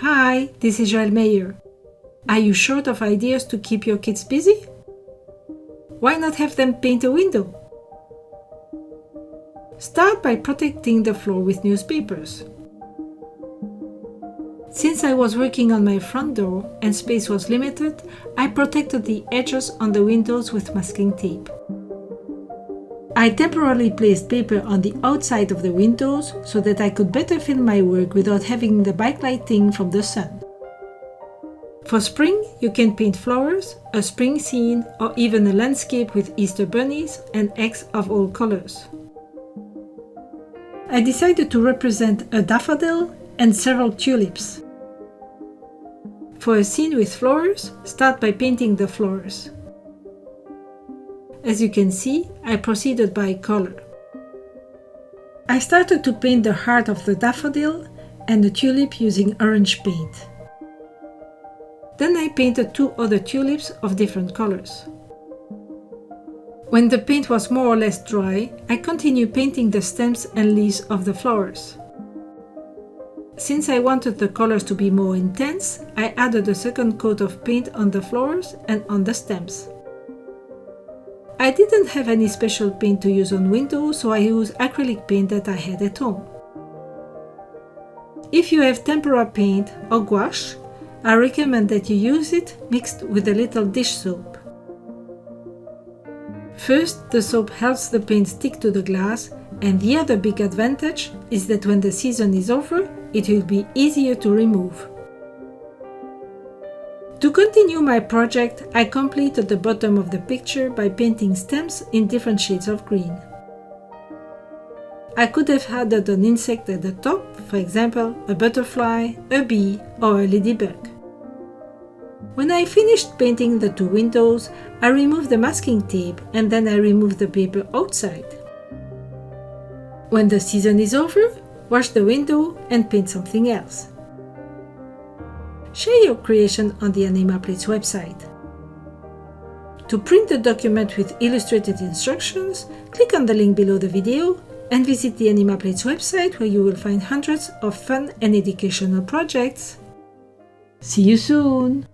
Hi, this is Joël Meyer. Are you short of ideas to keep your kids busy? Why not have them paint a window? Start by protecting the floor with newspapers. Since I was working on my front door and space was limited, I protected the edges on the windows with masking tape. I temporarily placed paper on the outside of the windows so that I could better film my work without having the backlighting from the sun. For spring, you can paint flowers, a spring scene, or even a landscape with Easter bunnies and eggs of all colors. I decided to represent a daffodil and several tulips. For a scene with flowers, start by painting the flowers. As you can see, I proceeded by color. I started to paint the heart of the daffodil and the tulip using orange paint. Then I painted 2 other tulips of different colors. When the paint was more or less dry, I continued painting the stems and leaves of the flowers. Since I wanted the colors to be more intense, I added a second coat of paint on the flowers and on the stems. I didn't have any special paint to use on windows, so I used acrylic paint that I had at home. If you have tempera paint or gouache, I recommend that you use it mixed with a little dish soap. First, the soap helps the paint stick to the glass, and the other big advantage is that when the season is over, it will be easier to remove. To continue my project, I completed the bottom of the picture by painting stems in different shades of green. I could have added an insect at the top, for example, a butterfly, a bee, or a ladybug. When I finished painting the 2 windows, I removed the masking tape and then I removed the paper outside. When the season is over, wash the window and paint something else. Share your creation on the Animaplates website. To print the document with illustrated instructions, click on the link below the video and visit the Animaplates website where you will find hundreds of fun and educational projects. See you soon!